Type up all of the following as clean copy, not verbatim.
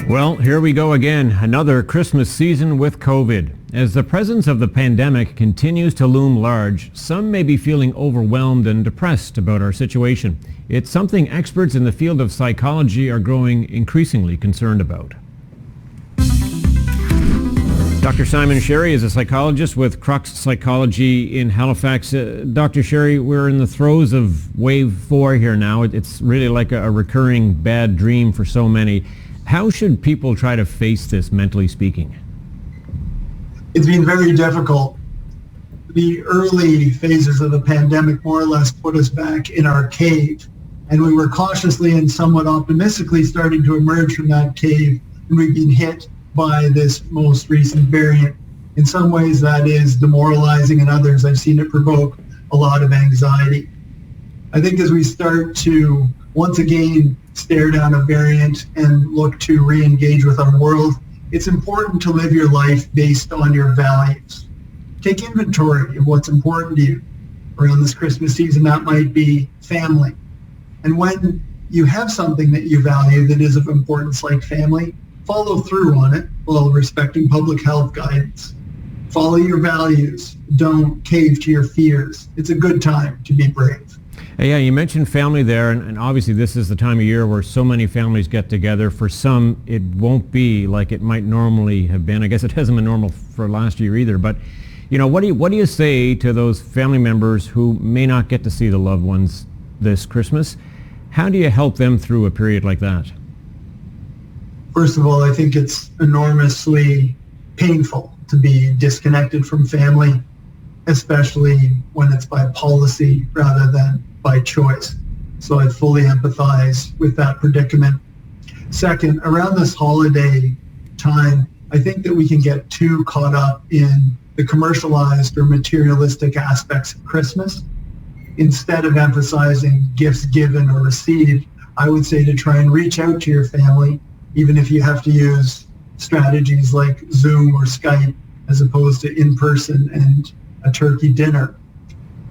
Well, here we go again, another Christmas season with COVID. As the presence of the pandemic continues to loom large, some may be feeling overwhelmed and depressed about our situation. It's something experts in the field of psychology are growing increasingly concerned about. Dr. Simon Sherry is a psychologist with Crux Psychology in Halifax. Dr. Sherry, we're in the throes of wave 4 here now. It's really like a recurring bad dream for so many. How should people try to face this, mentally speaking? It's been very difficult. The early phases of the pandemic more or less put us back in our cave, and we were cautiously and somewhat optimistically starting to emerge from that cave, and we've been hit by this most recent variant. In some ways that is demoralizing, and others I've seen it provoke a lot of anxiety. I think as we start to once again stare down a variant and look to re-engage with our world, it's important to live your life based on your values. Take inventory of what's important to you. Around this Christmas season, that might be family. And when you have something that you value that is of importance like family, follow through on it while respecting public health guidance. Follow your values. Don't cave to your fears. It's a good time to be brave. Yeah, you mentioned family there, and obviously this is the time of year where so many families get together. For some, it won't be like it might normally have been. I guess it hasn't been normal for last year either. But, you know, what do you say to those family members who may not get to see the loved ones this Christmas? How do you help them through a period like that? First of all, I think it's enormously painful to be disconnected from family, especially when it's by policy rather than by choice. So I fully empathize with that predicament. Second, around this holiday time, I think that we can get too caught up in the commercialized or materialistic aspects of Christmas. Instead of emphasizing gifts given or received, I would say to try and reach out to your family, even if you have to use strategies like Zoom or Skype as opposed to in-person and a turkey dinner,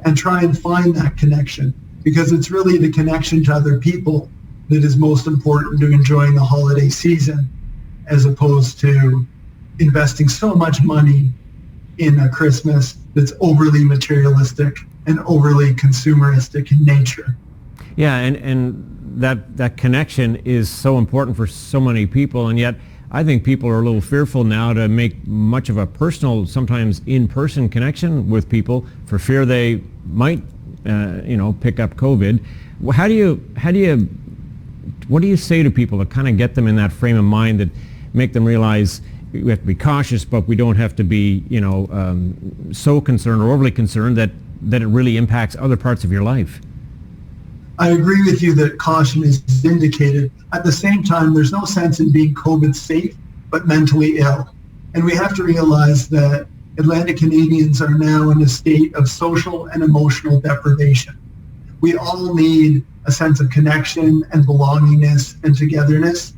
and try and find that connection, because it's really the connection to other people that is most important to enjoying the holiday season, as opposed to investing so much money in a Christmas that's overly materialistic and overly consumeristic in nature. Yeah, and that connection is so important for so many people, and yet I think people are a little fearful now to make much of a personal, sometimes in-person connection with people for fear they might, pick up COVID. What do you say to people to kind of get them in that frame of mind, that make them realize we have to be cautious, but we don't have to be, so concerned or overly concerned that it really impacts other parts of your life? I agree with you that caution is indicated. At the same time, there's no sense in being COVID safe, but mentally ill. And we have to realize that Atlantic Canadians are now in a state of social and emotional deprivation. We all need a sense of connection and belongingness and togetherness.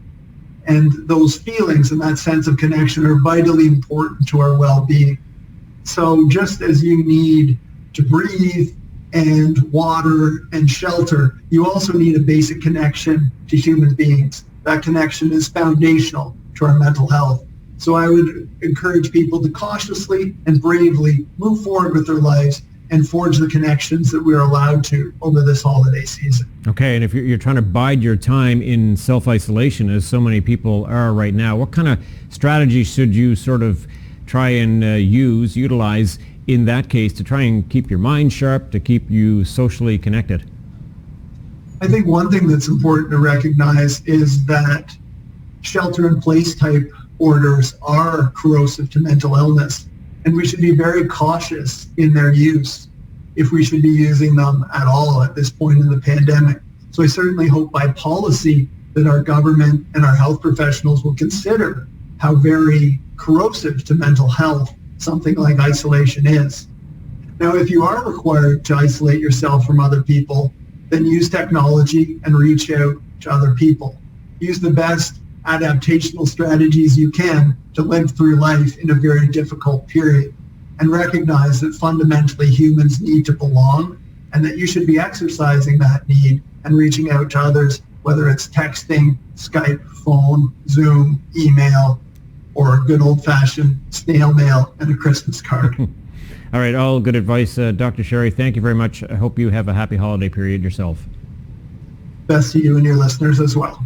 And those feelings and that sense of connection are vitally important to our well-being. So just as you need to breathe and water and shelter, you also need a basic connection to human beings. That connection is foundational to our mental health. So I would encourage people to cautiously and bravely move forward with their lives and forge the connections that we're allowed to over this holiday season. Okay, and if you're trying to bide your time in self-isolation, as so many people are right now, what kind of strategies should you sort of try and utilize in that case to try and keep your mind sharp, to keep you socially connected? I think one thing that's important to recognize is that shelter-in-place type orders are corrosive to mental illness, and we should be very cautious in their use, if we should be using them at all at this point in the pandemic. So I certainly hope by policy that our government and our health professionals will consider how very corrosive to mental health something like isolation is. Now, if you are required to isolate yourself from other people, then use technology and reach out to other people. Use the best adaptational strategies you can to live through life in a very difficult period, and recognize that fundamentally humans need to belong, and that you should be exercising that need and reaching out to others, whether it's texting, Skype, phone, Zoom, email, or a good old-fashioned snail mail and a Christmas card. All right, all good advice. Dr. Sherry, thank you very much. I hope you have a happy holiday period yourself. Best to you and your listeners as well.